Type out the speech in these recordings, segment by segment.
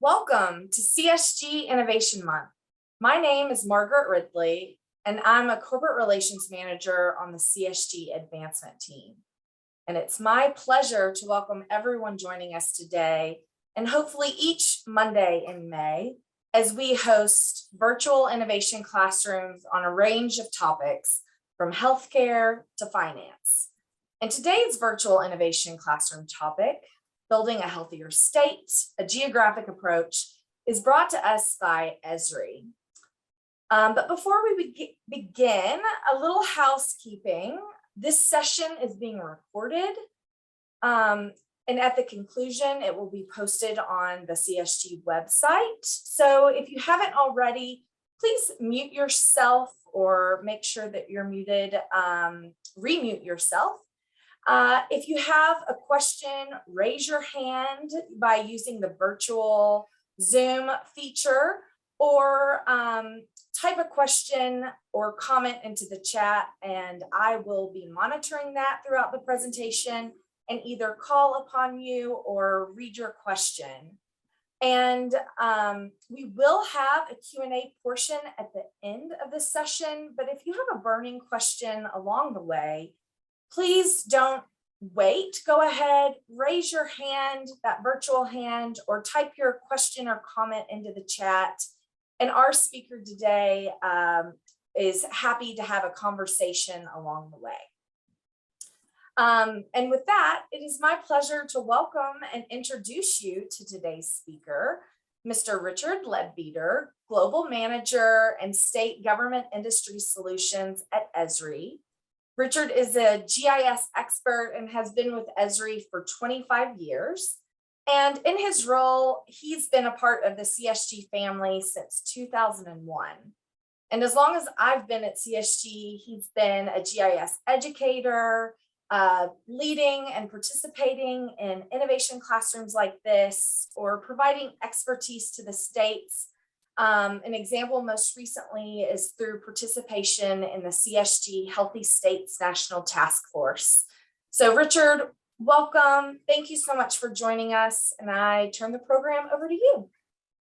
Welcome to CSG Innovation Month. My name is Margaret Ridley, and I'm a Corporate Relations Manager on the CSG Advancement team. And it's my pleasure to welcome everyone joining us today, and hopefully each Monday in May, as we host virtual innovation classrooms on a range of topics, from healthcare to finance. And today's virtual innovation classroom topic, Building a Healthier State, a Geographic Approach, is brought to us by Esri. But before we begin, a little housekeeping. This session is being recorded, and at the conclusion, it will be posted on the CSG website. So if you haven't already, please mute yourself or make sure that you're muted, remute yourself. If you have a question, raise your hand by using the virtual Zoom feature, or type a question or comment into the chat, and I will be monitoring that throughout the presentation and either call upon you or read your question. And we will have a Q&A portion at the end of the session, but if you have a burning question along the way, please don't wait. Go ahead, raise your hand, that virtual hand, or type your question or comment into the chat. And our speaker today is happy to have a conversation along the way. And with that, it is my pleasure to welcome and introduce you to today's speaker, Mr. Richard Leadbeater, Global Manager and State Government Industry Solutions at Esri. Richard is a GIS expert and has been with Esri for 25 years. And in his role, he's been a part of the CSG family since 2001. And as long as I've been at CSG, he's been a GIS educator, leading and participating in innovation classrooms like this, or providing expertise to the states. An example most recently is through participation in the CSG Healthy States National Task Force. So Richard, welcome. Thank you so much for joining us, and I turn the program over to you.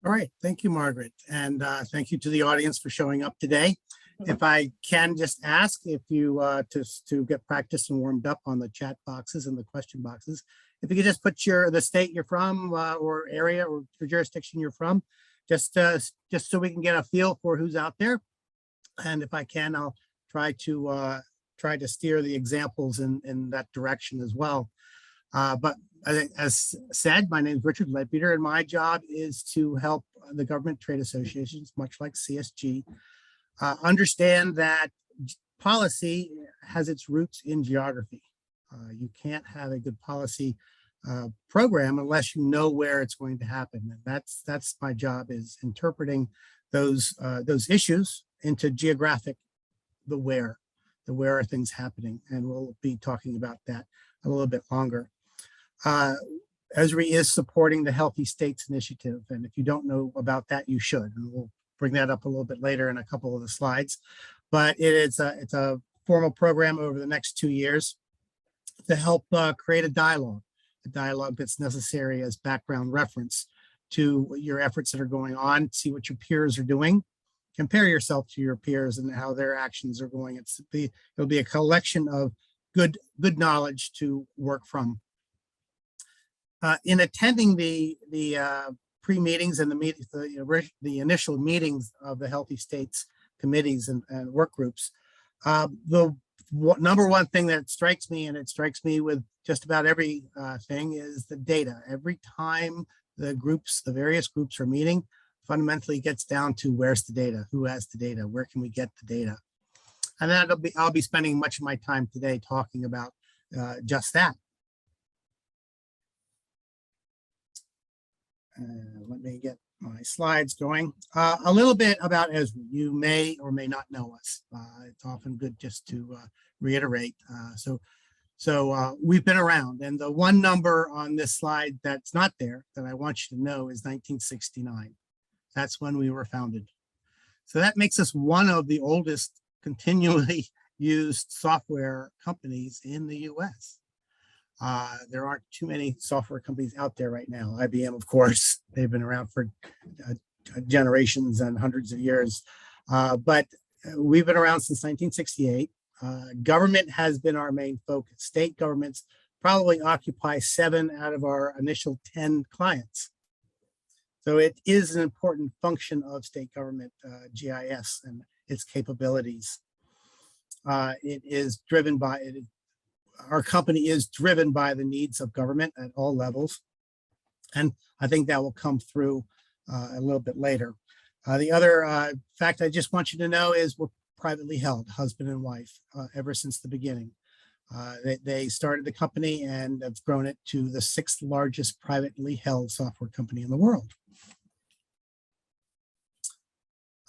All right, thank you, Margaret, and thank you to the audience for showing up today. If I can just ask if you, to get practiced and warmed up on the chat boxes and the question boxes, if you could just put the state you're from, or area or jurisdiction you're from, just so we can get a feel for who's out there. And if I can, I'll try to steer the examples in that direction as well. But as said, my name is Richard Leadbeater, and my job is to help the government trade associations, much like CSG, understand that policy has its roots in geography. You can't have a good policy program unless you know where it's going to happen, and that's my job, is interpreting those issues into geographic, the where are things happening, and we'll be talking about that a little bit longer. Esri is supporting the Healthy States Initiative, and if you don't know about that, you should, and we'll bring that up a little bit later in a couple of the slides. But it's a formal program over the next 2 years to help create a dialogue that's necessary as background reference to your efforts that are going on, see what your peers are doing, compare yourself to your peers and how their actions are going. It'll be a collection of good knowledge to work from. In attending the pre-meetings and the initial meetings of the Healthy States committees and work groups, the number one thing that strikes me, and it strikes me with just about every thing, is the data. Every time the various groups are meeting, fundamentally gets down to where's the data, who has the data, where can we get the data, and I'll be spending much of my time today talking about just that. Let me get my slides going. A little bit about Esri. You may or may not know us. It's often good just to reiterate. So we've been around, and the one number on this slide that's not there that I want you to know is 1969. That's when we were founded. So that makes us one of the oldest continually used software companies in the US. There aren't too many software companies out there right now. IBM, of course, they've been around for generations and hundreds of years. But we've been around since 1968. Government has been our main focus. State governments probably occupy 7 out of our initial 10 clients. So it is an important function of state government, GIS and its capabilities. It is driven by, our company is driven by the needs of government at all levels. And I think that will come through a little bit later. The other fact I just want you to know is we're privately held, husband and wife, ever since the beginning. They started the company and have grown it to the 6th largest privately held software company in the world.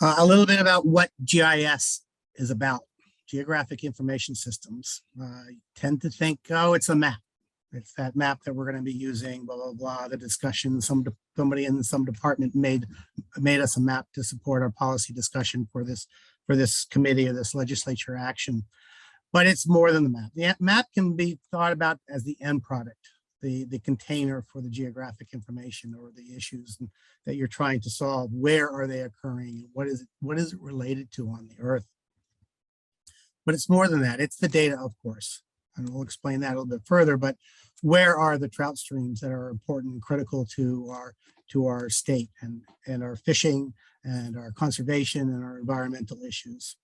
A little bit about what GIS is about. Geographic Information Systems. You tend to think, oh, it's a map. It's that map that we're going to be using, blah, blah, blah, the discussion. Somebody in some department made us a map to support our policy discussion for this committee or this legislature action. But it's more than the map. The map can be thought about as the end product, the container for the geographic information or the issues that you're trying to solve. Where are they occurring? What is it related to on the Earth? But it's more than that. It's the data, of course. And we'll explain that a little bit further, but where are the trout streams that are important and critical to our state and our fishing and our conservation and our environmental issues?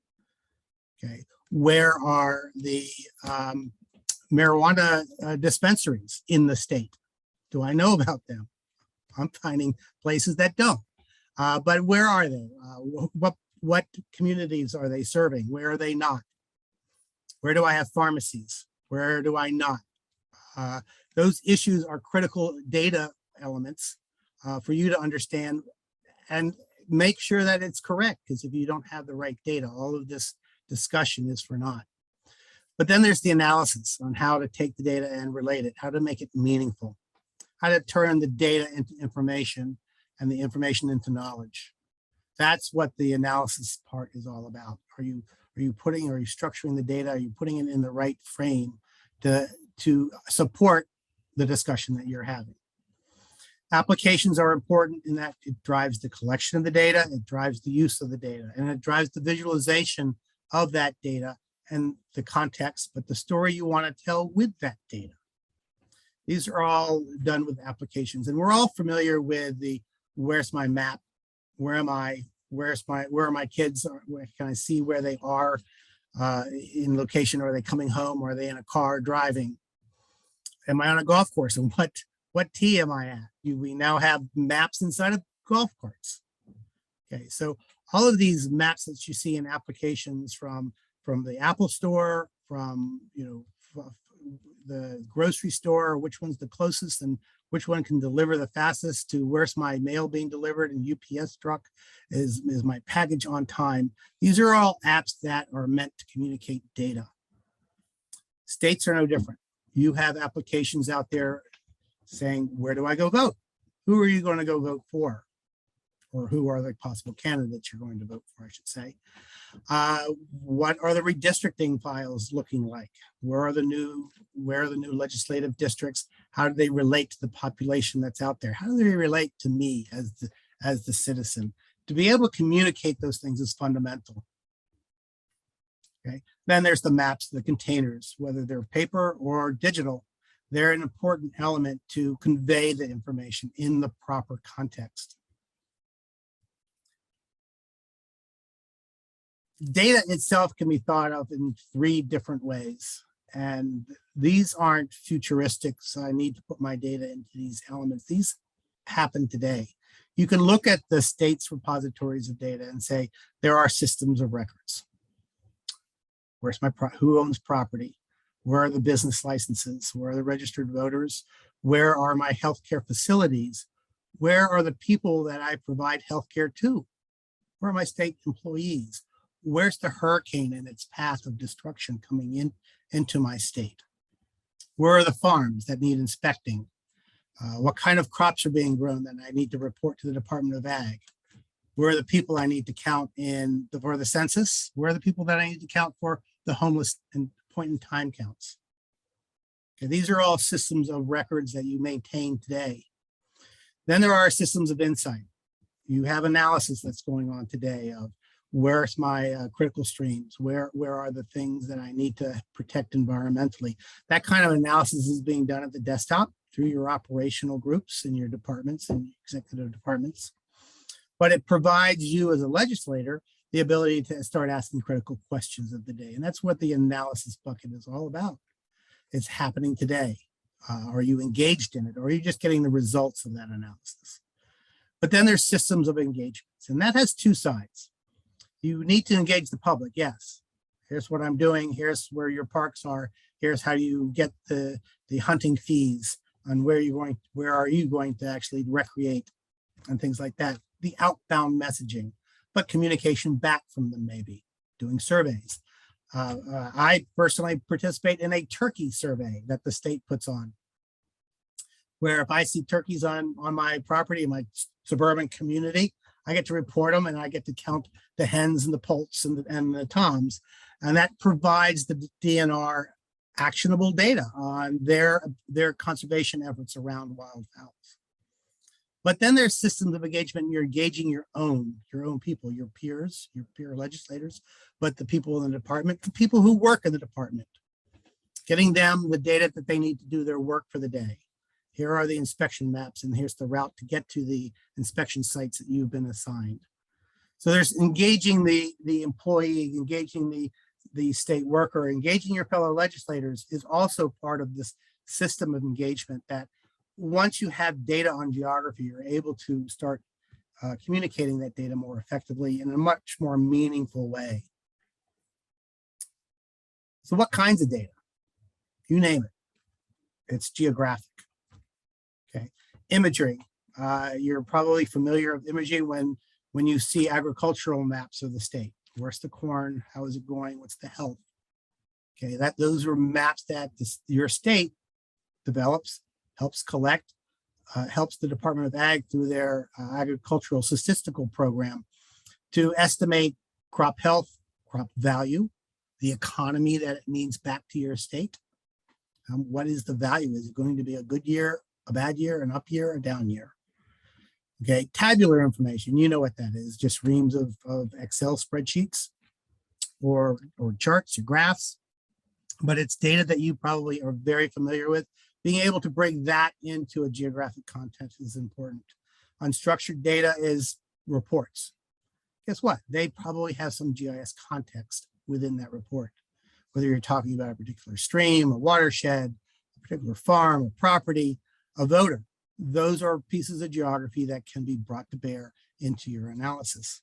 Okay, where are the marijuana dispensaries in the state? Do I know about them? I'm finding places that don't. But where are they? What communities are they serving? Where are they not? Where do I have pharmacies? Where do I not? Those issues are critical data elements for you to understand and make sure that it's correct, because if you don't have the right data, all of this discussion is for naught. But then there's the analysis on how to take the data and relate it, how to make it meaningful, how to turn the data into information and the information into knowledge. That's what the analysis part is all about. Are you structuring the data? Are you putting it in the right frame to support the discussion that you're having? Applications are important in that it drives the collection of the data, it drives the use of the data, and it drives the visualization of that data and the context, but the story you want to tell with that data. These are all done with applications, and we're all familiar with the where's my map, where am I, where are my kids, where can I see where they are in location? Are they coming home? Are they in a car driving? Am I on a golf course? And what tee am I at? We now have maps inside of golf carts. Okay, so all of these maps that you see in applications from the Apple Store, from the grocery store, which one's the closest and which one can deliver the fastest, to where's my mail being delivered and UPS truck, is my package on time. These are all apps that are meant to communicate data. States are no different. You have applications out there saying, where do I go vote? Who are you going to go vote for? Or who are the possible candidates you're going to vote for, I should say. What are the redistricting files looking like? Where are the new legislative districts? How do they relate to the population that's out there? How do they relate to me as the citizen? To be able to communicate those things is fundamental. Okay. Then there's the maps, the containers, whether they're paper or digital. They're an important element to convey the information in the proper context. Data itself can be thought of in 3 different ways. And these aren't futuristic, so I need to put my data into these elements. These happen today. You can look at the state's repositories of data and say, there are systems of records. Where's who owns property? Where are the business licenses? Where are the registered voters? Where are my healthcare facilities? Where are the people that I provide healthcare to? Where are my state employees? Where's the hurricane and its path of destruction coming into my state? Where are the farms that need inspecting? What kind of crops are being grown that I need to report to the Department of Ag? Where are the people I need to count for the census? Where are the people that I need to count for the homeless and point in time counts? Okay, these are all systems of records that you maintain today. Then there are systems of insight. You have analysis that's going on today of where's my critical streams, where are the things that I need to protect environmentally. That kind of analysis is being done at the desktop through your operational groups in your departments and executive departments. But it provides you as a legislator the ability to start asking critical questions of the day. And that's what the analysis bucket is all about. It's happening today. Are you engaged in it, or are you just getting the results of that analysis? But then there's systems of engagements, and that has two sides. You need to engage the public. Yes, here's what I'm doing. Here's where your parks are. Here's how you get the hunting fees, and where are you going to actually recreate, and things like that. The outbound messaging, but communication back from them, maybe doing surveys. I personally participate in a turkey survey that the state puts on, where if I see turkeys on my property, in my suburban community, I get to report them, and I get to count the hens and the poults and the toms. And that provides the DNR actionable data on their conservation efforts around wildfowls. But then there's systems of engagement. You're engaging your own people, your peers, your peer legislators, but the people in the department, the people who work in the department, getting them the data that they need to do their work for the day. Here are the inspection maps, and here's the route to get to the inspection sites that you've been assigned. So there's engaging the employee, engaging the state worker, engaging your fellow legislators is also part of this system of engagement that once you have data on geography, you're able to start communicating that data more effectively in a much more meaningful way. So what kinds of data? You name it. It's geographic. Okay, imagery. You're probably familiar with imagery when you see agricultural maps of the state. Where's the corn? How is it going? What's the health? Okay, those are maps that your state develops, helps collect, helps the Department of Ag through their agricultural statistical program to estimate crop health, crop value, the economy that it means back to your state. What is the value? Is it going to be a good year, a bad year, an up year, a down year? Okay, tabular information, you know what that is, just reams of Excel spreadsheets or charts or graphs, but it's data that you probably are very familiar with. Being able to bring that into a geographic context is important. Unstructured data is reports. Guess what? They probably have some GIS context within that report, whether you're talking about a particular stream, a watershed, a particular farm, a property, a voter. Those are pieces of geography that can be brought to bear into your analysis.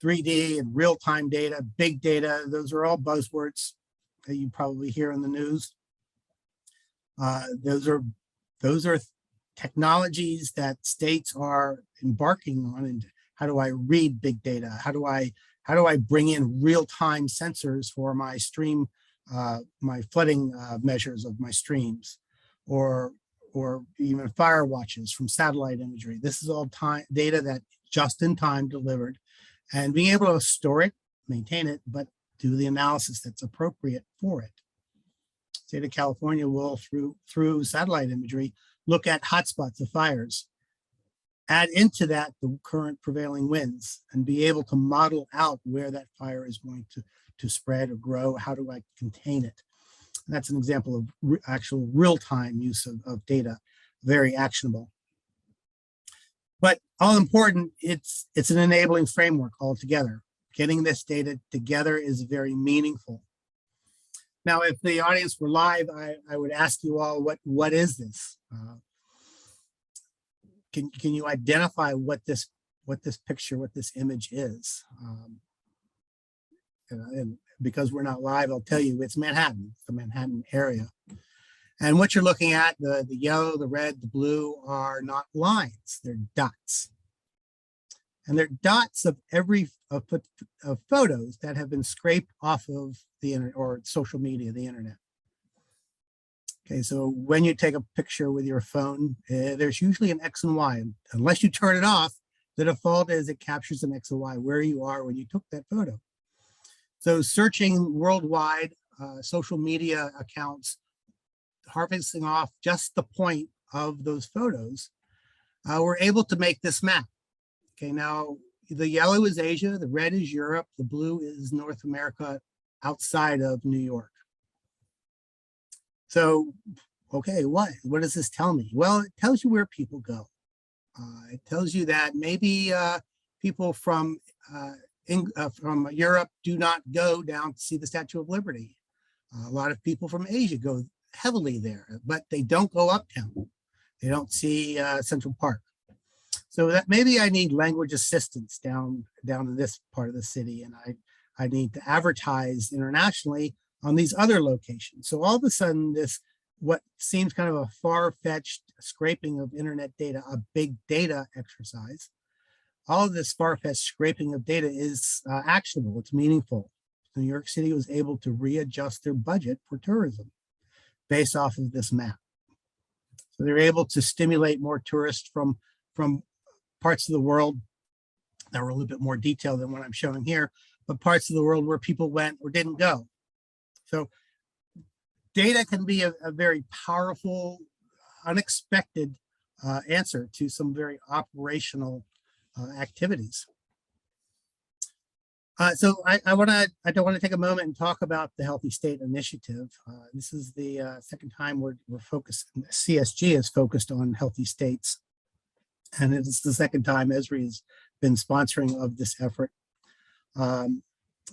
3D and real-time data, big data, those are all buzzwords that you probably hear in the news. Those are technologies that states are embarking on. And how do I read big data? How do I bring in real-time sensors for my stream, my flooding measures of my streams, or even fire watches from satellite imagery? This is all data that just in time delivered, and being able to store it, maintain it, but do the analysis that's appropriate for it. State of California will, through satellite imagery, look at hotspots of fires, add into that the current prevailing winds, and be able to model out where that fire is going to spread or grow. How do I contain it? And that's an example of actual real-time use of data, very actionable. But all important, it's an enabling framework altogether. Getting this data together is very meaningful. Now, if the audience were live, I would ask you all, what is this? Can you identify what this picture, what this image is? And because we're not live, I'll tell you it's Manhattan, the Manhattan area. And what you're looking at, the yellow, the red, the blue are not lines, they're dots. And they're dots of of photos that have been scraped off of the internet or social media, the internet. Okay, so when you take a picture with your phone, there's usually an X and Y. Unless you turn it off, the default is it captures an X and Y, where you are when you took that photo. So searching worldwide social media accounts harvesting off just the point of those photos, we're able to make this map. Okay, now the yellow is Asia, the red is Europe, the blue is North America outside of New York. So, okay, what does this tell me? Well, it tells you where people go. It tells you that maybe people from Europe do not go down to see the Statue of Liberty. A lot of people from Asia go heavily there, but they don't go uptown. They don't see Central Park. So that maybe I need language assistance down in this part of the city, and I need to advertise internationally on these other locations. So all of a sudden, this what seems kind of a far-fetched scraping of internet data, a big data exercise, all of this far-fetched scraping of data is actionable. It's meaningful. New York City was able to readjust their budget for tourism based off of this map. So they're able to stimulate more tourists from parts of the world that were a little bit more detailed than what I'm showing here, but parts of the world where people went or didn't go. So data can be a very powerful, unexpected answer to some very operational activities. So I don't want to take a moment and talk about the Healthy State Initiative. This is the second time we're focused, CSG is focused on healthy states. And it's the second time Esri has been sponsoring of this effort.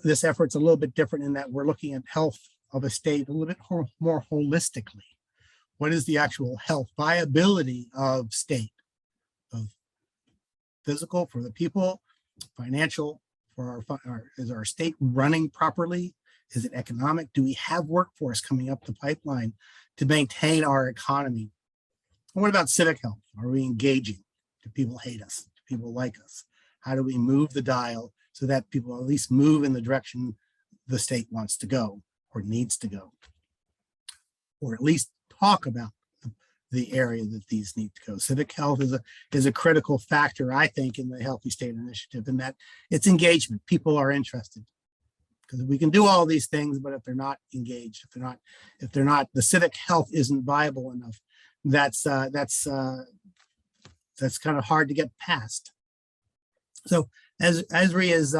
This effort's a little bit different in that we're looking at health of a state a little bit more holistically. What is the actual health viability of state? Of physical for the people, financial for is our state running properly? Is it economic? Do we have workforce coming up the pipeline to maintain our economy? And what about civic health? Are we engaging? Do people hate us? Do people like us? How do we move the dial so that people at least move in the direction the state wants to go or needs to go? Or at least talk about the area that these need to go. Civic health is a critical factor, I think, in the Healthy State Initiative, in that it's engagement. People are interested. Because we can do all these things, but if they're not engaged, if they're not, the civic health isn't viable enough, that's kind of hard to get past. So as Esri is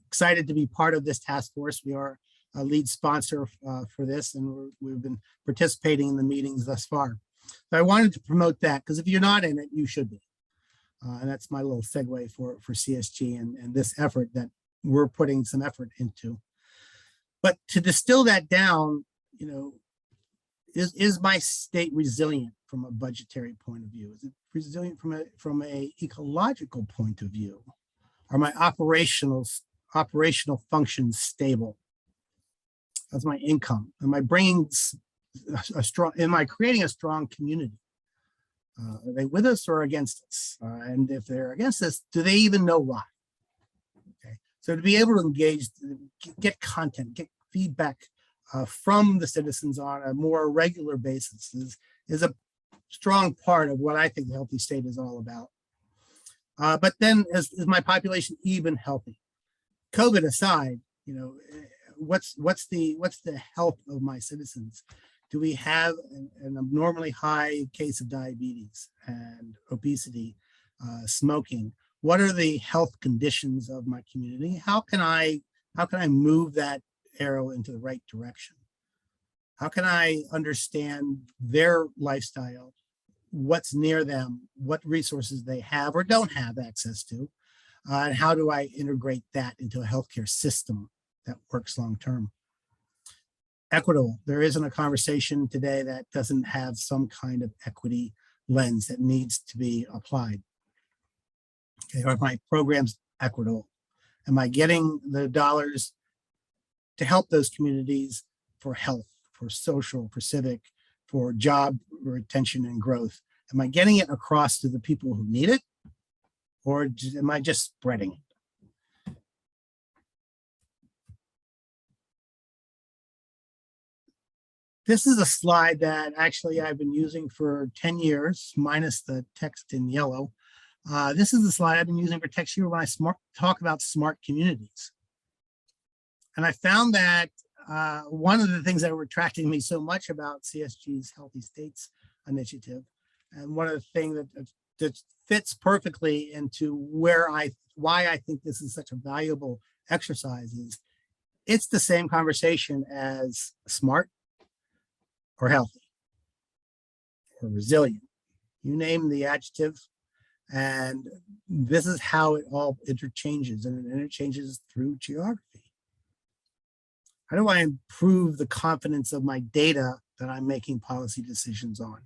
excited to be part of this task force, we are a lead sponsor for this, and we've been participating in the meetings thus far. So I wanted to promote that, because if you're not in it, you should be. And that's my little segue for CSG and this effort that we're putting some effort into. But to distill that down, you know, is my state resilient from a budgetary point of view? Is it resilient from a ecological point of view? Are my operational functions stable? That's my income. Am I bringing am I creating a strong community? Are they with us or against us? And if they're against us, do they even know why? Okay. So to be able to engage, get content, get feedback from the citizens on a more regular basis is a strong part of what I think the healthy state is all about. But then is my population even healthy? COVID aside, you know, what's the health of my citizens? Do we have an abnormally high case of diabetes and obesity, smoking? What are the health conditions of my community? How can I move that arrow into the right direction? How can I understand their lifestyle, what's near them, what resources they have or don't have access to, and how do I integrate that into a healthcare system that works long-term? Equitable. There isn't a conversation today that doesn't have some kind of equity lens that needs to be applied. Okay, are my programs equitable? Am I getting the dollars to help those communities for health, for social, for civic, for job retention and growth? Am I getting it across to the people who need it, or am I just spreading it? This is a slide that actually I've been using for 10 years, minus the text in yellow. This is the slide I've been using for text here when I talk about smart communities. And I found that one of the things that were attracting me so much about CSG's Healthy States initiative, and one of the things that fits perfectly into why I think this is such a valuable exercise is it's the same conversation as smart or healthy or resilient. You name the adjective, and this is how it all interchanges, and it interchanges through geography. How do I improve the confidence of my data that I'm making policy decisions on?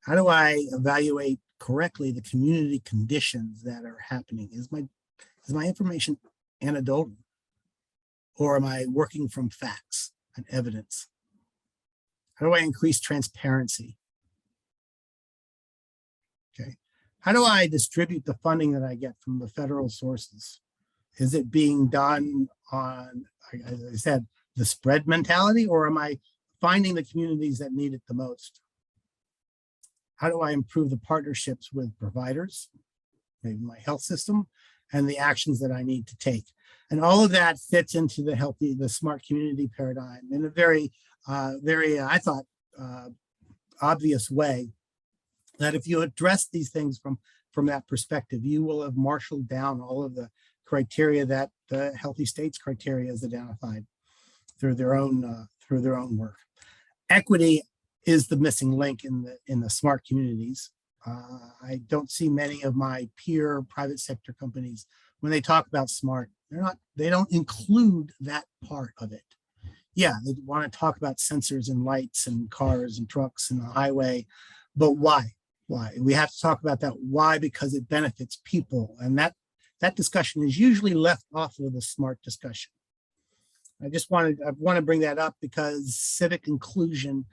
How do I evaluate correctly the community conditions that are happening? Is my information anecdotal, or am I working from facts and evidence? How do I increase transparency? Okay. How do I distribute the funding that I get from the federal sources? Is it being done on, as I said, the spread mentality, or am I finding the communities that need it the most? How do I improve the partnerships with providers, maybe my health system, and the actions that I need to take? And all of that fits into the smart community paradigm in a very, I thought, obvious way, that if you address these things from that perspective, you will have marshaled down all of the criteria that the Healthy States criteria has identified through their own work. Equity is the missing link in the smart communities. I don't see many of my peer private sector companies when they talk about smart. They don't include that part of it. Yeah, they want to talk about sensors and lights and cars and trucks and the highway, but why? Why? We have to talk about that. Why? Because it benefits people, and that discussion is usually left off of the smart discussion. I want to bring that up because civic inclusion,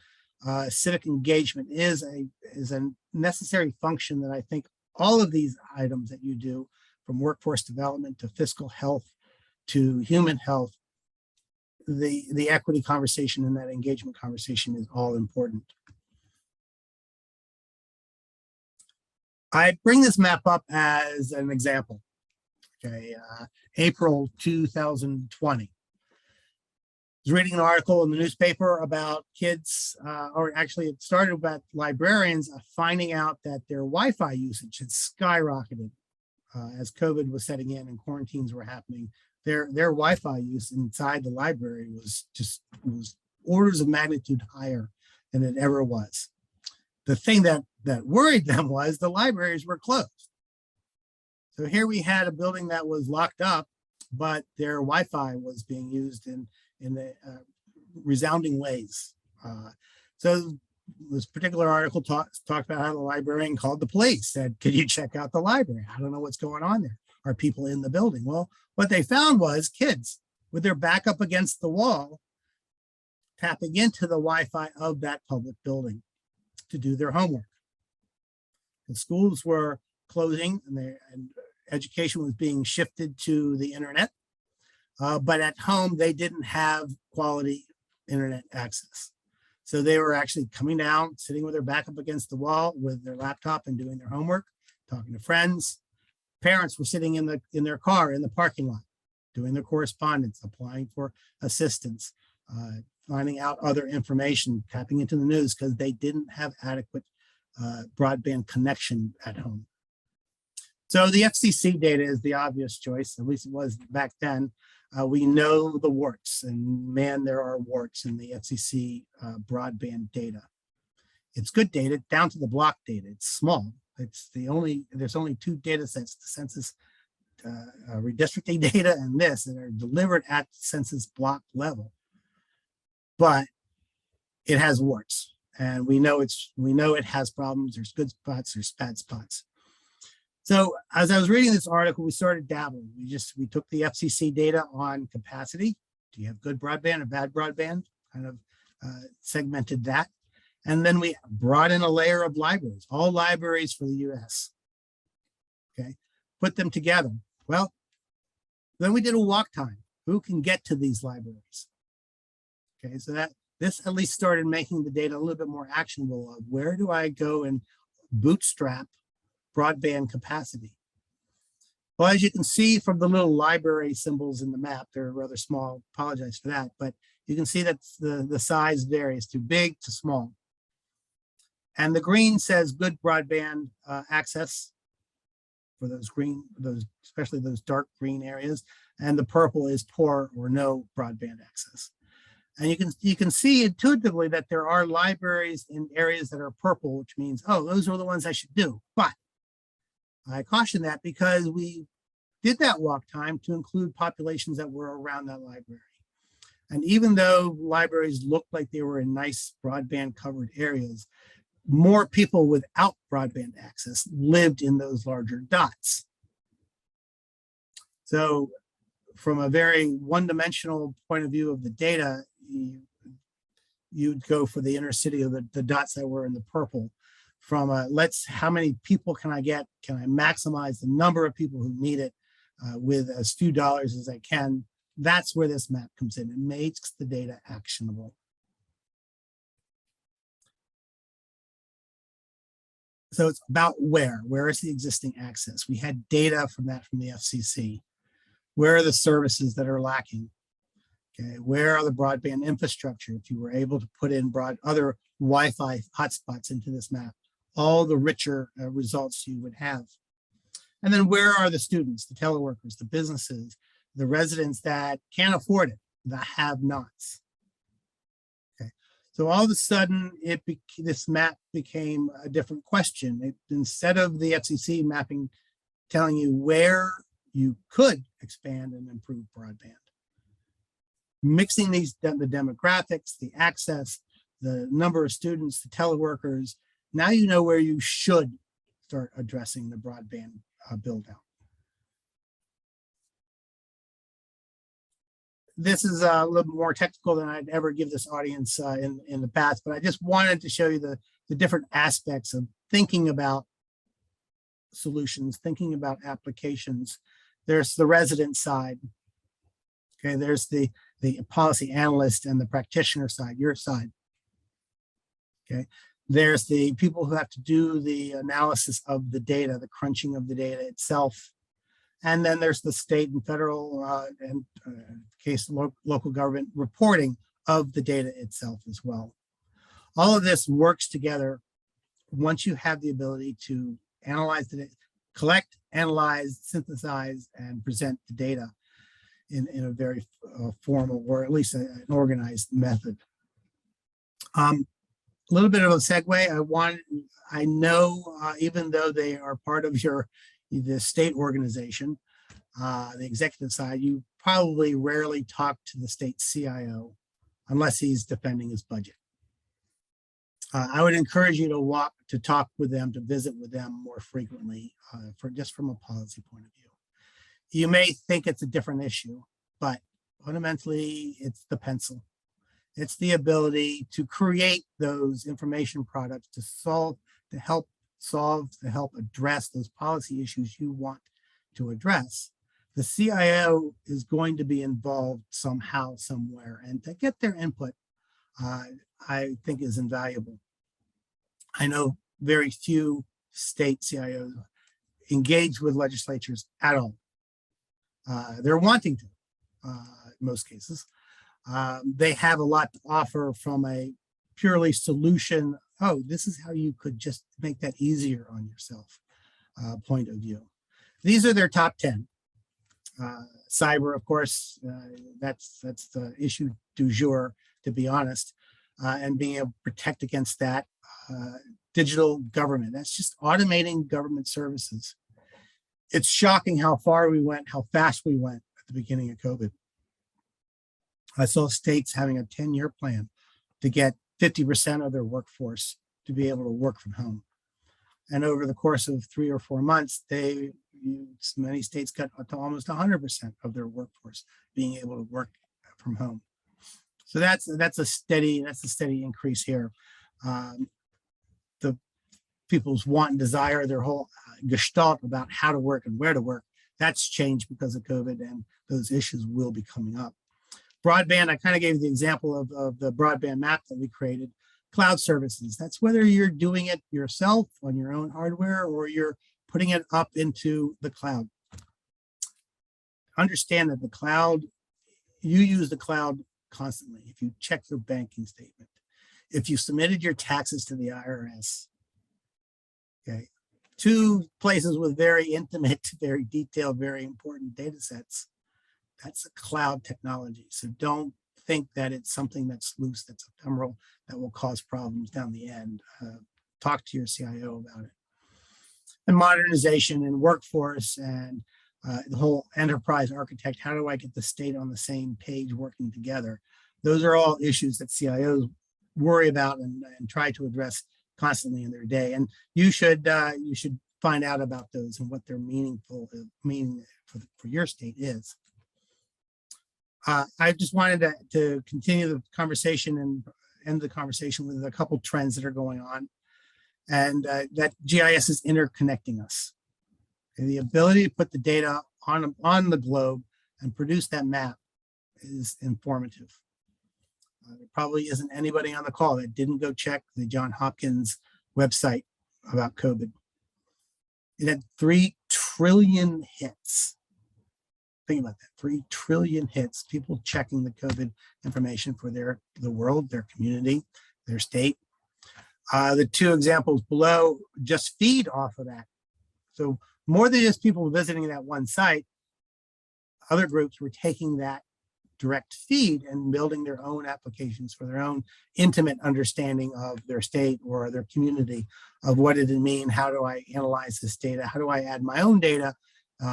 civic engagement is a necessary function that I think all of these items that you do, from workforce development to fiscal health to human health, the equity conversation and that engagement conversation is all important. I bring this map up as an example. Okay, April 2020. I was reading an article in the newspaper about kids, or actually it started about librarians finding out that their Wi-Fi usage had skyrocketed as COVID was setting in and quarantines were happening. Their Wi-Fi use inside the library was orders of magnitude higher than it ever was. The thing that worried them was the libraries were closed. So here we had a building that was locked up, but their Wi-Fi was being used in the resounding ways. So this particular article talked about how the librarian called the police, said, "Could you check out the library? I don't know what's going on there. Are people in the building?" Well, what they found was kids with their back up against the wall, tapping into the Wi-Fi of that public building to do their homework. The schools were closing and education was being shifted to the internet, but at home they didn't have quality internet access. So they were actually coming down, sitting with their back up against the wall with their laptop and doing their homework, talking to friends. Parents were sitting in their car in the parking lot, doing their correspondence, applying for assistance, finding out other information, tapping into the news because they didn't have adequate broadband connection at home. So the FCC data is the obvious choice, at least it was back then. We know the warts, and man, there are warts in the FCC broadband data. It's good data down to the block data. It's small. There's only two data sets, the census redistricting data and this, that are delivered at census block level. But it has warts, and we know it has problems. There's good spots, there's bad spots. So as I was reading this article, we started dabbling. We took the FCC data on capacity. Do you have good broadband or bad broadband? Kind of segmented that. And then we brought in a layer of libraries, all libraries for the US. Okay, put them together. Well, then we did a walk time. Who can get to these libraries? Okay, so this at least started making the data a little bit more actionable of where do I go and bootstrap broadband capacity. Well, as you can see from the little library symbols in the map, they're rather small, apologize for that, but you can see that the size varies to big to small. And the green says good broadband access for those especially those dark green areas. And the purple is poor or no broadband access. And you can see intuitively that there are libraries in areas that are purple, which means, oh, those are the ones I should do. But I caution that because we did that walk time to include populations that were around that library. And even though libraries looked like they were in nice broadband covered areas, more people without broadband access lived in those larger dots. So from a very one-dimensional point of view of the data, you'd go for the inner city of the dots that were in the purple. From how many people can I get? Can I maximize the number of people who need it with as few dollars as I can? That's where this map comes in. It makes the data actionable. So it's about where is the existing access? We had data from the FCC. Where are the services that are lacking? Okay, where are the broadband infrastructure? If you were able to put in other Wi-Fi hotspots into this map, all the richer results you would have. And then where are the students, the teleworkers, the businesses, the residents that can't afford it, the have-nots? Okay, so all of a sudden, this map became a different question. Instead of the FCC mapping telling you where you could expand and improve broadband, mixing the demographics, the access, the number of students, the teleworkers, now you know where you should start addressing the broadband build out. This is a little more technical than I'd ever give this audience in the past, but I just wanted to show you the different aspects of thinking about solutions, thinking about applications. There's the resident side. Okay, there's the policy analyst and the practitioner side, your side. Okay, there's the people who have to do the analysis of the data, the crunching of the data itself. And then there's the state and federal and local government reporting of the data itself as well. All of this works together once you have the ability to analyze the data, collect, analyze, synthesize, and present the data in a very formal, or at least an organized method. A little bit of a segue. I know even though they are part of the state organization, the executive side, you probably rarely talk to the state CIO unless he's defending his budget. I would encourage you to talk with them, to visit with them more frequently, just from a policy point of view. You may think it's a different issue, but fundamentally it's the pencil. It's the ability to create those information products to help address those policy issues you want to address. The CIO is going to be involved somehow, somewhere, and to get their input, I think is invaluable. I know very few state CIOs engage with legislatures at all. They're wanting to, in most cases. They have a lot to offer from a purely solution, oh, this is how you could just make that easier on yourself point of view. These are their top 10. Cyber, of course, that's the issue du jour, to be honest, and being able to protect against that. Digital government, that's just automating government services. It's shocking how far we went, how fast we went at the beginning of COVID. I saw states having a 10-year plan to get 50% of their workforce to be able to work from home. And over the course of 3 or 4 months, many states got to almost 100% of their workforce being able to work from home. So that's a steady increase here. The people's want and desire, their whole gestalt about how to work and where to work, that's changed because of COVID, and those issues will be coming up. Broadband, I kind of gave you the example of the broadband map that we created. Cloud services, that's whether you're doing it yourself on your own hardware or you're putting it up into the cloud. understand that the cloud, you use the cloud constantly. If you check your banking statement, if you submitted your taxes to the IRS, okay, two places with very intimate, very detailed, very important data sets, that's a cloud technology. So don't think that it's something that's loose, that's ephemeral, that will cause problems down the end. Talk to your CIO about it. And modernization and workforce and the whole enterprise architect, how do I get the state on the same page working together? Those are all issues that CIOs worry about and try to address constantly in their day. And you should find out about those and what their meaning for your state is. I just wanted to continue the conversation and end the conversation with a couple trends that are going on. And that GIS is interconnecting us. And the ability to put the data on the globe and produce that map is informative. There probably isn't anybody on the call that didn't go check the Johns Hopkins website about COVID. It had 3 trillion hits. Think about that, 3 trillion hits, people checking the COVID information for the world, their community, their state. The 2 examples below just feed off of that. So more than just people visiting that one site, other groups were taking that direct feed and building their own applications for their own intimate understanding of their state or their community, of what did it mean, how do I analyze this data, how do I add my own data,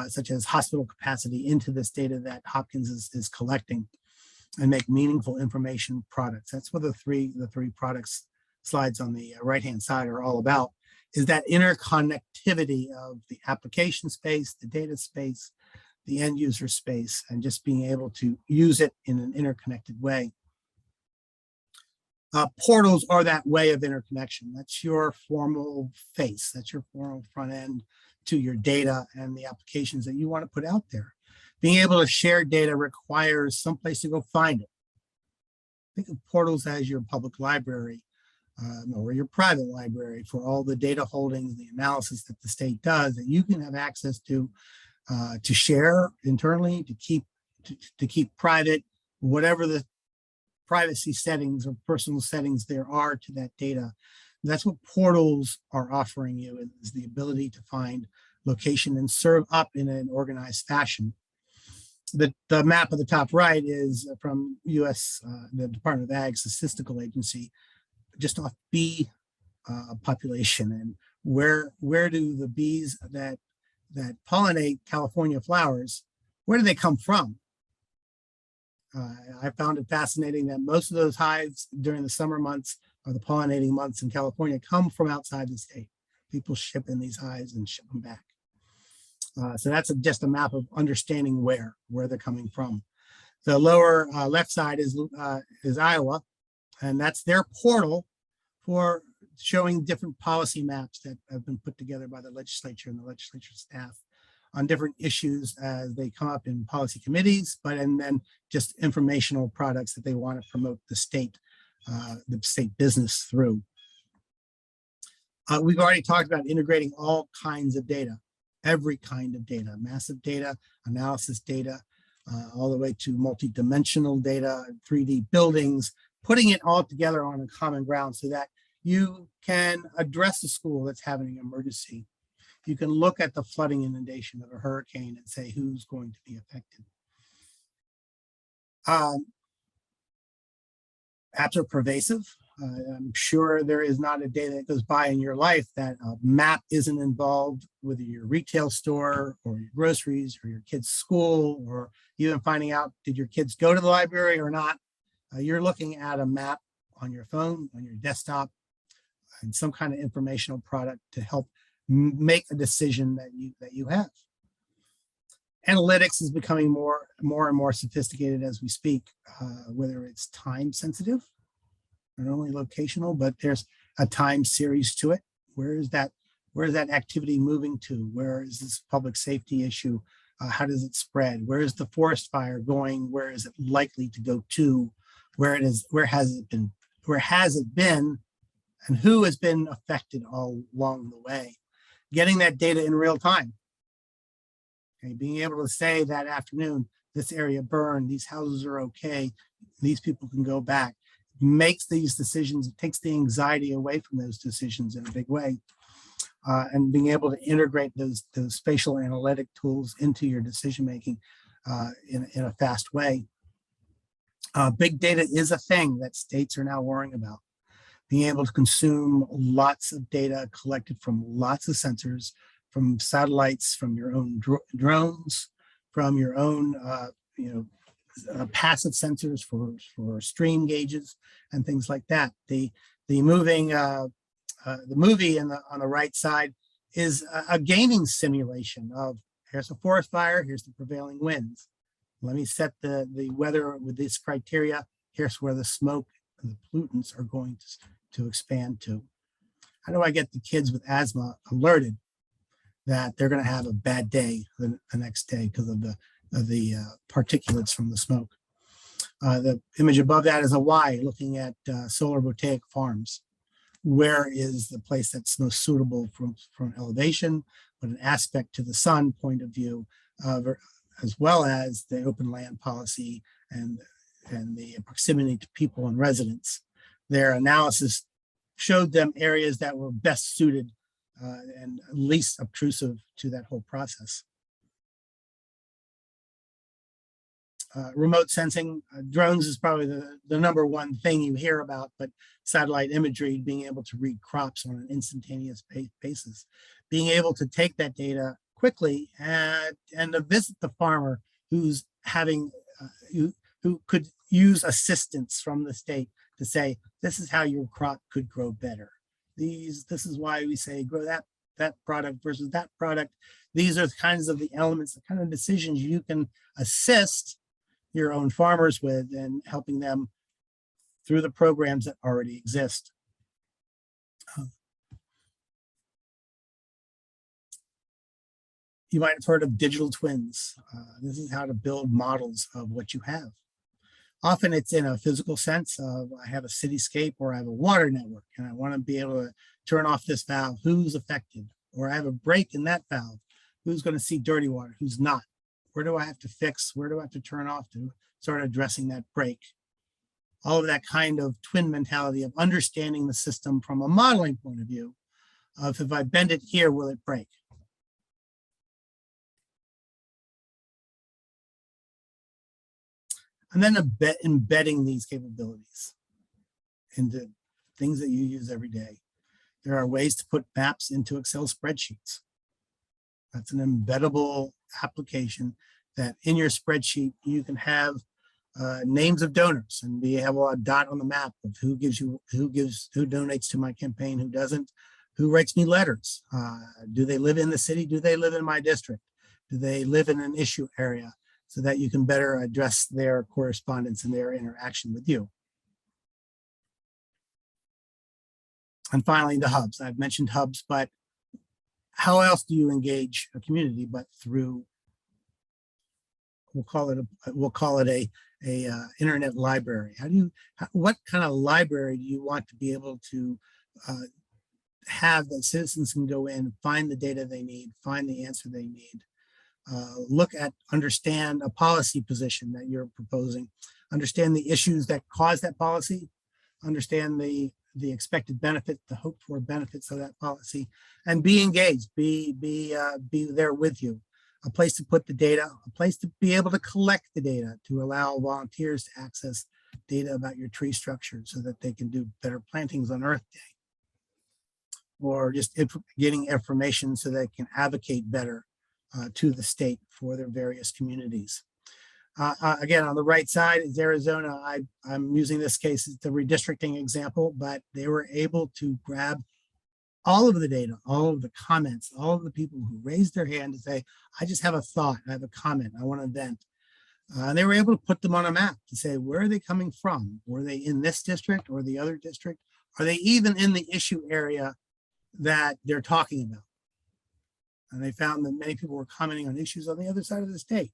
such as hospital capacity, into this data that Hopkins is collecting, and make meaningful information products. That's what the three products slides on the right-hand side are all about, is that interconnectivity of the application space, the data space, the end user space, and just being able to use it in an interconnected way. Portals are that way of interconnection. That's your formal face. That's your formal front end to your data and the applications that you want to put out there. Being able to share data requires someplace to go find it. Think of portals as your public library or your private library for all the data holdings, the analysis that the state does, that you can have access to share internally, to keep private, whatever the privacy settings or personal settings there are to that data. That's what portals are offering you, is the ability to find location and serve up in an organized fashion. The map at the top right is from the Department of Ag's statistical agency, just off bee population, and where do the bees that pollinate California flowers, where do they come from? I found it fascinating that most of those hives during the summer months, or the pollinating months in California, come from outside the state. People ship in these hives and ship them back. So that's just a map of understanding where they're coming from. The lower left side is Iowa, and that's their portal for showing different policy maps that have been put together by the legislature and the legislature staff on different issues as they come up in policy committees, and then just informational products that they want to promote the state business through. We've already talked about integrating all kinds of data, every kind of data, massive data, analysis data, all the way to multi-dimensional data, 3D buildings, putting it all together on a common ground so that you can address a school that's having an emergency. You can look at the flooding inundation of a hurricane and say who's going to be affected. Apps are pervasive. I'm sure there is not a day that goes by in your life that a map isn't involved, whether your retail store or your groceries or your kid's school, or even finding out, did your kids go to the library or not? You're looking at a map on your phone, on your desktop, and some kind of informational product to help make a decision that you have. Analytics is becoming more and more sophisticated as we speak, whether it's time sensitive, not only locational, but there's a time series to it. Where is that activity moving to? Where is this public safety issue? How does it spread? Where is the forest fire going? Where is it likely to go to? Where has it been? And who has been affected all along the way? Getting that data in real time. Okay, being able to say that afternoon, this area burned, these houses are okay, these people can go back, makes these decisions, it takes the anxiety away from those decisions in a big way. And being able to integrate those spatial analytic tools into your decision making in a fast way. Big data is a thing that states are now worrying about. Being able to consume lots of data collected from lots of sensors, from satellites, from your own drones, from your own passive sensors for stream gauges and things like that. The movie on the right side is a gaming simulation of here's a forest fire, here's the prevailing winds. Let me set the weather with this criteria. Here's where the smoke and the pollutants are going to expand to. How do I get the kids with asthma alerted that they're going to have a bad day the next day because of the particulates from the smoke? The image above that is a Y looking at solar voltaic farms. Where is the place that's most suitable from elevation, but an aspect to the sun point of view, as well as the open land policy and the proximity to people and residents. Their analysis showed them areas that were best suited and least obtrusive to that whole process. Remote sensing, drones is probably the number one thing you hear about, but satellite imagery, being able to read crops on an instantaneous basis, being able to take that data quickly and to visit the farmer who's having, who could use assistance from the state to say, this is how your crop could grow better. This is why we say grow that product versus that product. These are the kinds of the elements, the kind of decisions you can assist your own farmers with and helping them through the programs that already exist. You might have heard of digital twins. This is how to build models of what you have. Often it's in a physical sense of I have a cityscape or I have a water network and I want to be able to turn off this valve, who's affected? Or I have a break in that valve, who's going to see dirty water, who's not? Where do I have to fix? Where do I have to turn off to start addressing that break? All of that kind of twin mentality of understanding the system from a modeling point of view of if I bend it here, will it break? And then embedding these capabilities into things that you use every day. There are ways to put maps into Excel spreadsheets. That's an embeddable application that in your spreadsheet, you can have names of donors and we have a dot on the map of who donates to my campaign, who doesn't, who writes me letters. Do they live in the city? Do they live in my district? Do they live in an issue area so that you can better address their correspondence and their interaction with you? And finally, the hubs. I've mentioned hubs, but how else do you engage a community but through, we'll call it a internet library? What kind of library do you want to be able to have that citizens can go in, find the data they need, find the answer they need, look at, understand a policy position that you're proposing, understand the issues that cause that policy, understand the expected benefit, the hoped for benefits of that policy, and be engaged, be there with you. A place to put the data, a place to be able to collect the data, to allow volunteers to access data about your tree structure so that they can do better plantings on Earth Day. Or just getting information so they can advocate better to the state for their various communities. Again, on the right side is Arizona. I'm using this case as the redistricting example, but they were able to grab all of the data, all of the comments, all of the people who raised their hand to say, I just have a thought, I have a comment, I want to vent. And they were able to put them on a map to say, where are they coming from? Were they in this district or the other district? Are they even in the issue area that they're talking about? And they found that many people were commenting on issues on the other side of the state.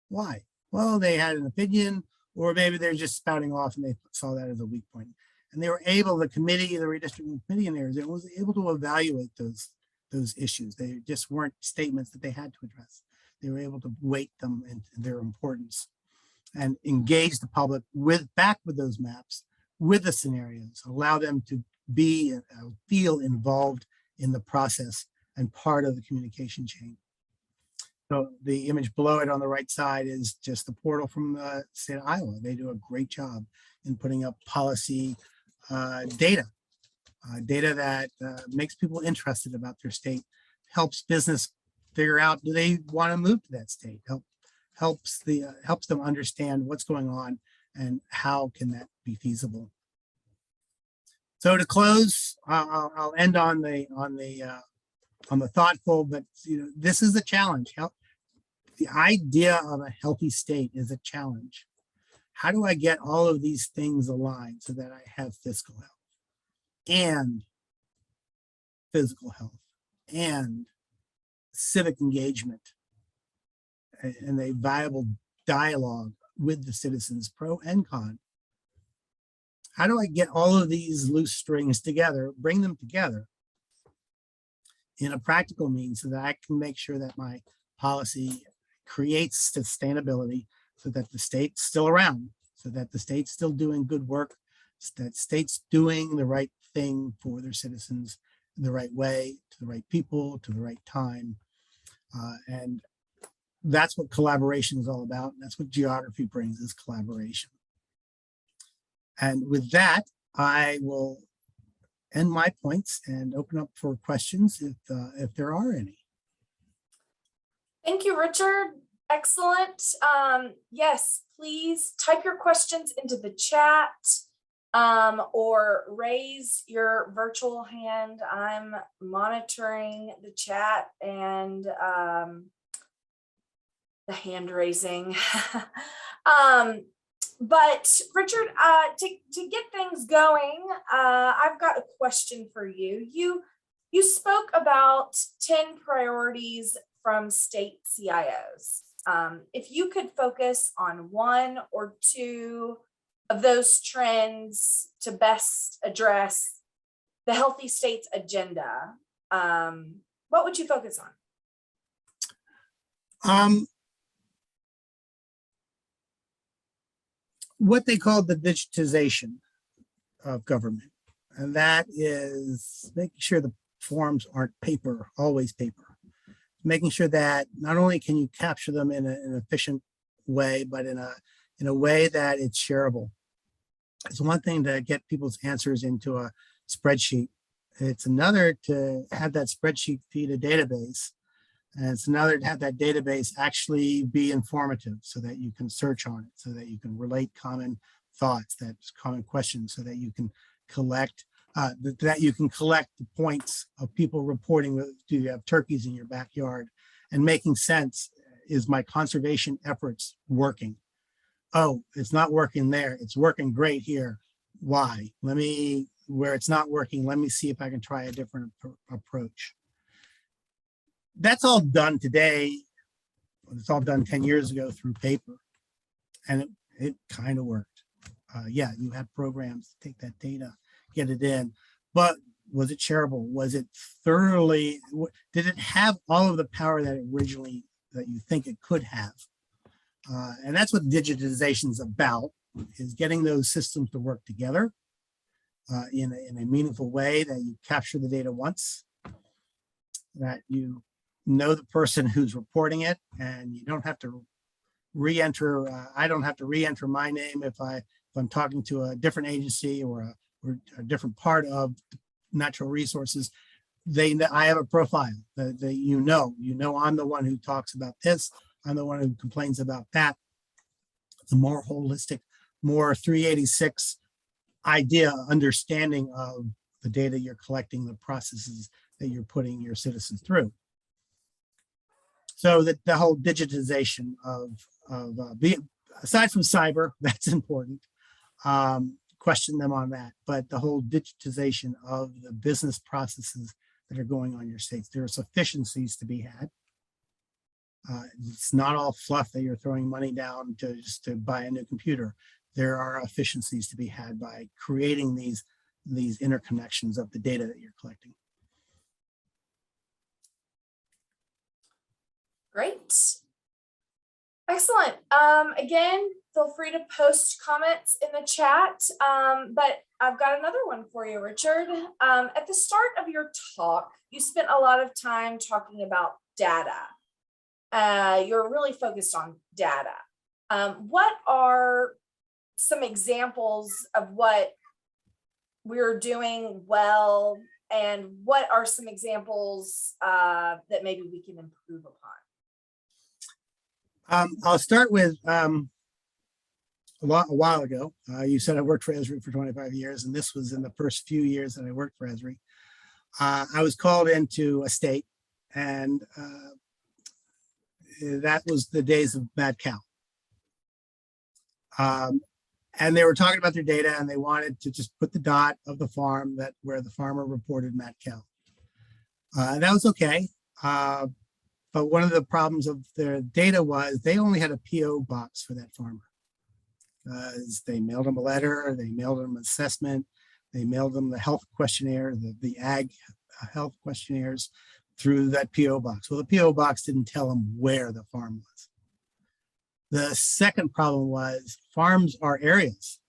Why? Well, they had an opinion, or maybe they're just spouting off and they saw that as a weak point. And they were able, the redistricting committee in Arizona was able to evaluate those issues. They just weren't statements that they had to address. They were able to weight them and their importance and engage the public back with those maps, with the scenarios, allow them to be, feel involved in the process and part of the communication chain. So the image below it on the right side is just the portal from the state of Iowa. They do a great job in putting up policy data that makes people interested about their state, helps business figure out, do they want to move to that state? Helps them understand what's going on and how can that be feasible. So to close, I'll end on the thoughtful, but this is a challenge. The idea of a healthy state is a challenge. How do I get all of these things aligned so that I have fiscal health and physical health and civic engagement and a viable dialogue with the citizens, pro and con? How do I get all of these loose strings together, bring them together in a practical means so that I can make sure that my policy creates sustainability so that the state's still around, so that the state's still doing good work, that state's doing the right thing for their citizens in the right way, to the right people, to the right time. And that's what collaboration is all about. That's what geography brings, is collaboration. And with that, I will end my points and open up for questions if there are any. Thank you, Richard. Excellent. Yes, please type your questions into the chat or raise your virtual hand. I'm monitoring the chat and the hand raising. But Richard, to get things going, I've got a question for you. You spoke about 10 priorities from state CIOs. If you could focus on one or two of those trends to best address the healthy states agenda, what would you focus on? What they call the digitization of government. And that is making sure the forms aren't paper, always paper. Making sure that not only can you capture them in an efficient way, but in a way that it's shareable. It's one thing to get people's answers into a spreadsheet. It's another to have that spreadsheet feed a database. And it's another to have that database actually be informative so that you can search on it, so that you can relate common thoughts, that's common questions, so that you can collect the points of people reporting, do you have turkeys in your backyard, and making sense. Is my conservation efforts working? Oh, it's not working there. It's working great here. Why? Where it's not working, let me see if I can try a different approach. That's all done today. It's all done 10 years ago through paper. And it kind of worked. Yeah, you had programs to take that data, get it in, but was it shareable? Was it thoroughly, did it have all of the power that you think it could have? And that's what digitization is about, is getting those systems to work together in a meaningful way, that you capture the data once, that you know the person who's reporting it, and you don't have to re-enter. I don't have to re-enter my name if I'm talking to a different agency or a different part of natural resources. I have a profile that you know I'm the one who talks about this. I'm the one who complains about that. It's a more holistic, more 386 understanding of the data you're collecting, the processes that you're putting your citizens through. So that the whole digitization aside from cyber, that's important. Question them on that, but the whole digitization of the business processes that are going on in your states, there's efficiencies to be had. It's not all fluff that you're throwing money down just to buy a new computer. There are efficiencies to be had by creating these interconnections of the data that you're collecting. Great. Excellent. Again, feel free to post comments in the chat, but I've got another one for you, Richard. At the start of your talk, you spent a lot of time talking about data. You're really focused on data. What are some examples of what we're doing well, and what are some examples that maybe we can improve upon? I'll start with a while ago. You said I worked for Esri for 25 years, and this was in the first few years that I worked for Esri. I was called into a state, and that was the days of mad cow. And they were talking about their data, and they wanted to just put the dot of the farm where the farmer reported mad cow. That was okay. But one of the problems of their data was they only had a PO box for that farmer. They mailed them a letter, they mailed them an assessment, they mailed them the health questionnaire, the ag health questionnaires through that PO box. Well, the PO box didn't tell them where the farm was. The second problem was farms are areas.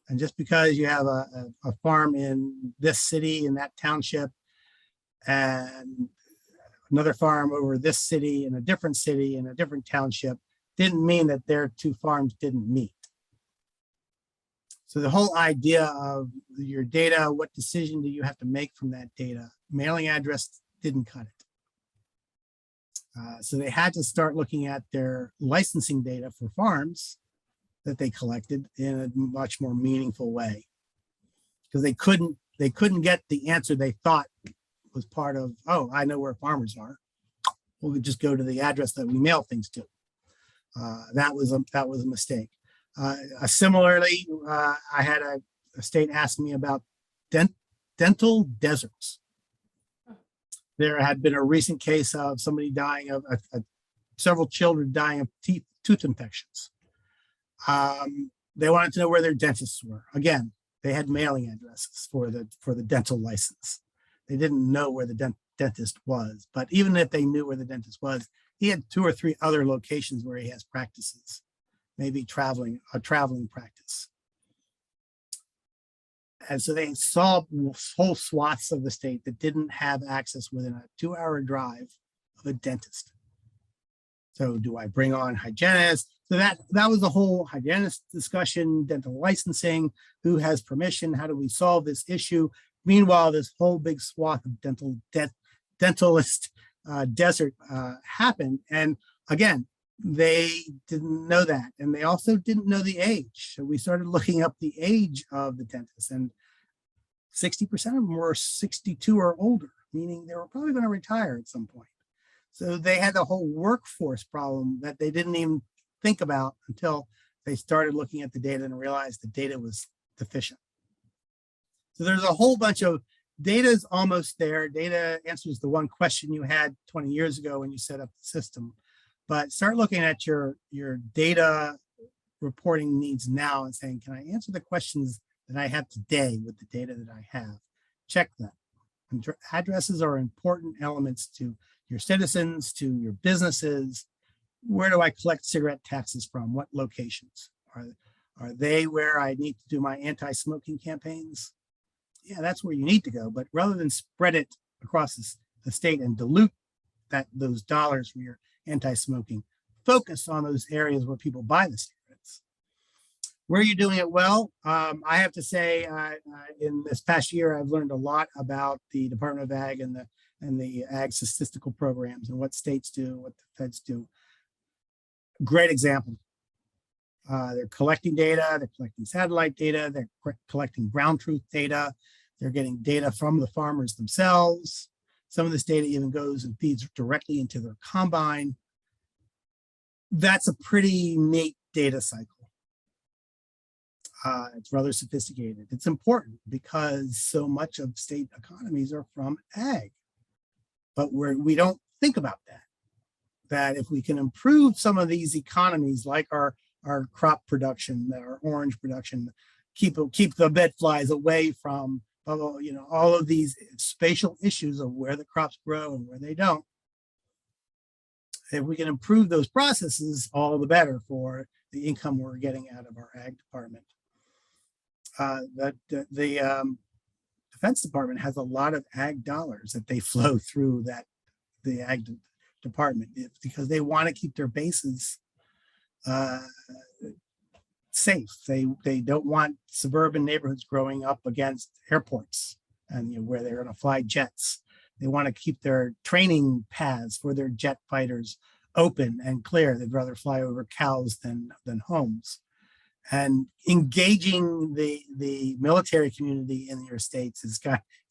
And just because you have a farm in this city, in that township, and another farm over this city in a different township, didn't mean that their two farms didn't meet. So the whole idea of your data, what decision do you have to make from that data? Mailing address didn't cut it. So they had to start looking at their licensing data for farms that they collected in a much more meaningful way, because they couldn't get the answer they thought was part of, oh, I know where farmers are. We'll just go to the address that we mail things to. That was a mistake. Similarly, I had a state ask me about dental deserts. There had been a recent case of somebody dying of several children dying of tooth infections. They wanted to know where their dentists were. Again, they had mailing addresses for the dental license. They didn't know where the dentist was, but even if they knew where the dentist was, he had 2 or 3 other locations where he has practices, maybe a traveling practice. And so they saw whole swaths of the state that didn't have access within a 2-hour drive of a dentist. So do I bring on hygienists? So that was the whole hygienist discussion, dental licensing, who has permission, how do we solve this issue? Meanwhile, this whole big swath of dentalist desert happened. And again, they didn't know that. And they also didn't know the age. So we started looking up the age of the dentists, and 60% of them were 62 or older, meaning they were probably going to retire at some point. So they had the whole workforce problem that they didn't even think about until they started looking at the data and realized the data was deficient. So there's a whole bunch of data is almost there. Data answers the one question you had 20 years ago when you set up the system. But start looking at your data reporting needs now and saying, can I answer the questions that I have today with the data that I have? Check that. And addresses are important elements to your citizens, to your businesses. Where do I collect cigarette taxes from? What locations? Are they where I need to do my anti-smoking campaigns? Yeah, that's where you need to go. But rather than spread it across the state and dilute those dollars for your anti-smoking, focus on those areas where people buy the cigarettes. Where are you doing it well? I have to say, in this past year, I've learned a lot about the Department of Ag and the ag statistical programs and what states do, what the feds do. Great example. They're collecting data, they're collecting satellite data, they're collecting ground truth data, they're getting data from the farmers themselves. Some of this data even goes and feeds directly into their combine. That's a pretty neat data cycle. It's rather sophisticated. It's important because so much of state economies are from ag, but we don't think about that. That if we can improve some of these economies, like our crop production, our orange production, keep the bed flies away from all of these spatial issues of where the crops grow and where they don't. if we can improve those processes, all the better for the income we're getting out of our ag department. The Defense Department has a lot of ag dollars that they flow through the ag department because they want to keep their bases safe. They don't want suburban neighborhoods growing up against airports and where they're going to fly jets. They want to keep their training paths for their jet fighters open and clear. They'd rather fly over cows than homes. And engaging the military community in your states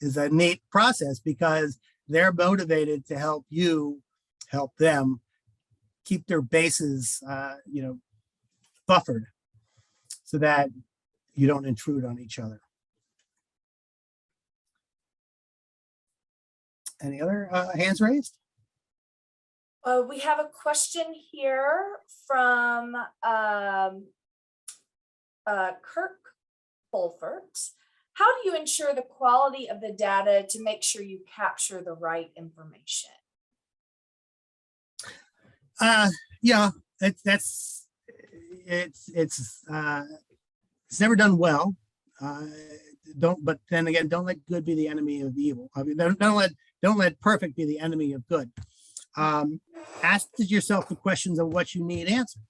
is a neat process because they're motivated to help you help them keep their bases, buffered so that you don't intrude on each other. Any other hands raised? We have a question here from Kirk Fulford. How do you ensure the quality of the data to make sure you capture the right information? Yeah, it's never done well. But then again, don't let good be the enemy of evil. I mean, don't let perfect be the enemy of good. Ask yourself the questions of what you need answered.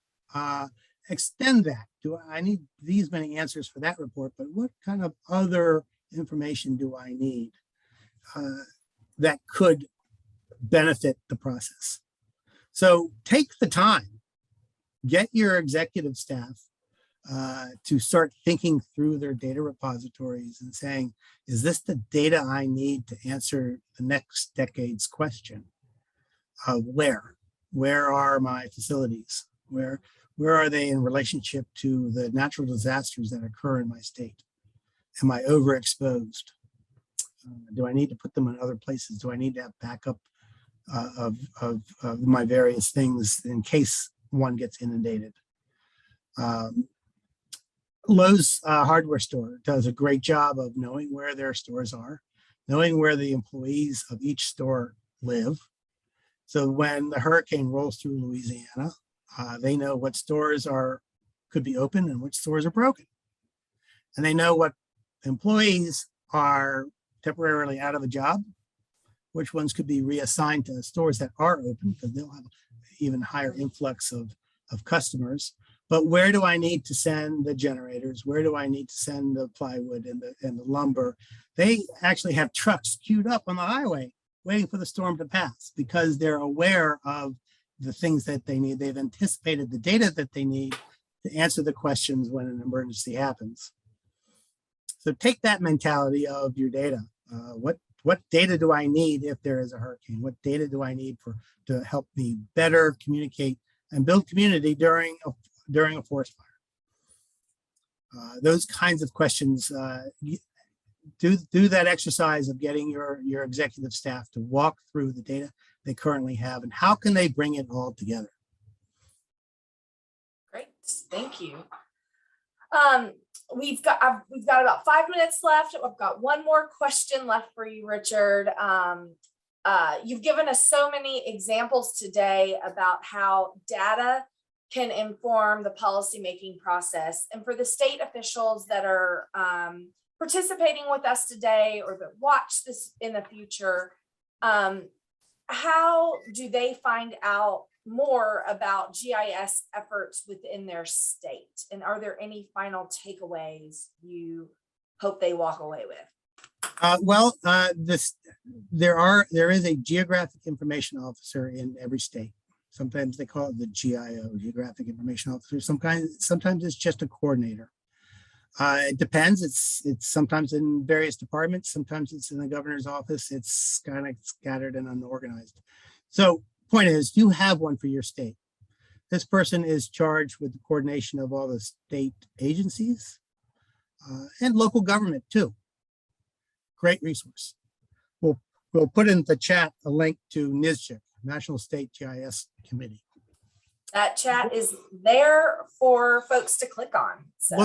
Extend that. Do I need these many answers for that report? But what kind of other information do I need that could benefit the process? So take the time, get your executive staff to start thinking through their data repositories and saying, is this the data I need to answer the next decade's question of where are my facilities? Where are they in relationship to the natural disasters that occur in my state? Am I overexposed? Do I need to put them in other places? Do I need to have backup of my various things in case one gets inundated? Lowe's hardware store does a great job of knowing where their stores are, knowing where the employees of each store live. So when the hurricane rolls through Louisiana, they know what stores could be open and which stores are broken. And they know what employees are temporarily out of a job, which ones could be reassigned to stores that are open because they'll have even higher influx of customers. But where do I need to send the generators? Where do I need to send the plywood and the lumber? They actually have trucks queued up on the highway waiting for the storm to pass because they're aware of the things that they need. They've anticipated the data that they need to answer the questions when an emergency happens. So take that mentality of your data. What data do I need if there is a hurricane? What data do I need to help me better communicate and build community during a forest fire? Those kinds of questions. Do that exercise of getting your executive staff to walk through the data they currently have and how can they bring it all together. Great, thank you. We've got about 5 minutes left. I've got one more question left for you, Richard. You've given us so many examples today about how data can inform the policymaking process. And for the state officials that are participating with us today or that watch this in the future, how do they find out more about GIS efforts within their state? And are there any final takeaways you hope they walk away with? There is a geographic information officer in every state. Sometimes they call it the GIO, Geographic Information Officer. Sometimes it's just a coordinator. It depends. It's sometimes in various departments. Sometimes it's in the governor's office. It's kind of scattered and unorganized. So point is, you have one for your state. This person is charged with the coordination of all the state agencies and local government too. Great resource. We'll put in the chat a link to NSGIC, National State GIS Committee. That chat is there for folks to click on. So.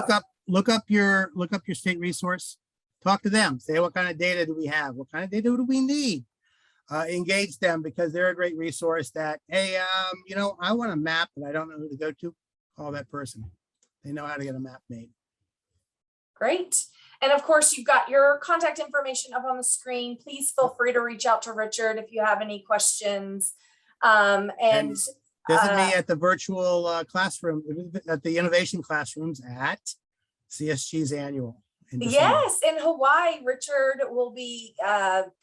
Look up your state resource. Talk to them. Say what kind of data do we have? What kind of data do we need? engage them because they're a great resource that, hey, I want a map, but I don't know who to go to. Call that person. They know how to get a map made. Great. And of course, you've got your contact information up on the screen. Please feel free to reach out to Richard if you have any questions. And visit me at the virtual classroom, at the innovation classrooms at CSG's annual. Yes, in Hawaii, Richard will be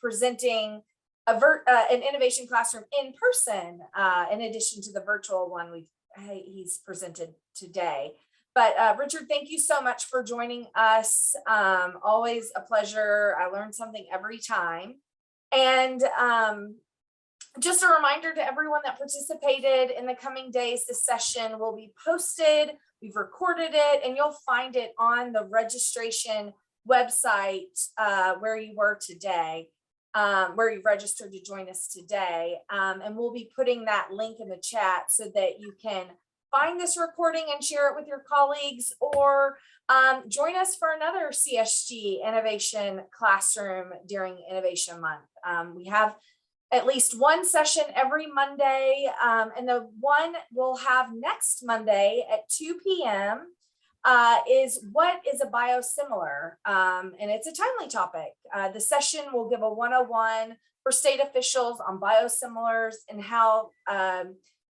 presenting an innovation classroom in person, in addition to the virtual one he's presented today. But Richard, thank you so much for joining us. Always a pleasure. I learned something every time. And just a reminder to everyone that participated in the coming days, this session will be posted. We've recorded it, and you'll find it on the registration website where you were today, where you registered to join us today. And we'll be putting that link in the chat so that you can find this recording and share it with your colleagues, or join us for another CSG Innovation Classroom during Innovation Month. We have at least one session every Monday, and the one we'll have next Monday at 2 p.m. Is what is a biosimilar, and it's a timely topic. The session will give a 101 for state officials on biosimilars and how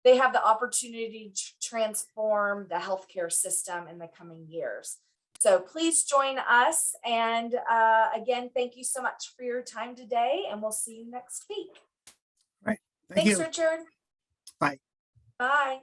they have the opportunity to transform the healthcare system in the coming years. So please join us. And again, thank you so much for your time today, and we'll see you next week. All right. Thanks, Richard. Bye. Bye.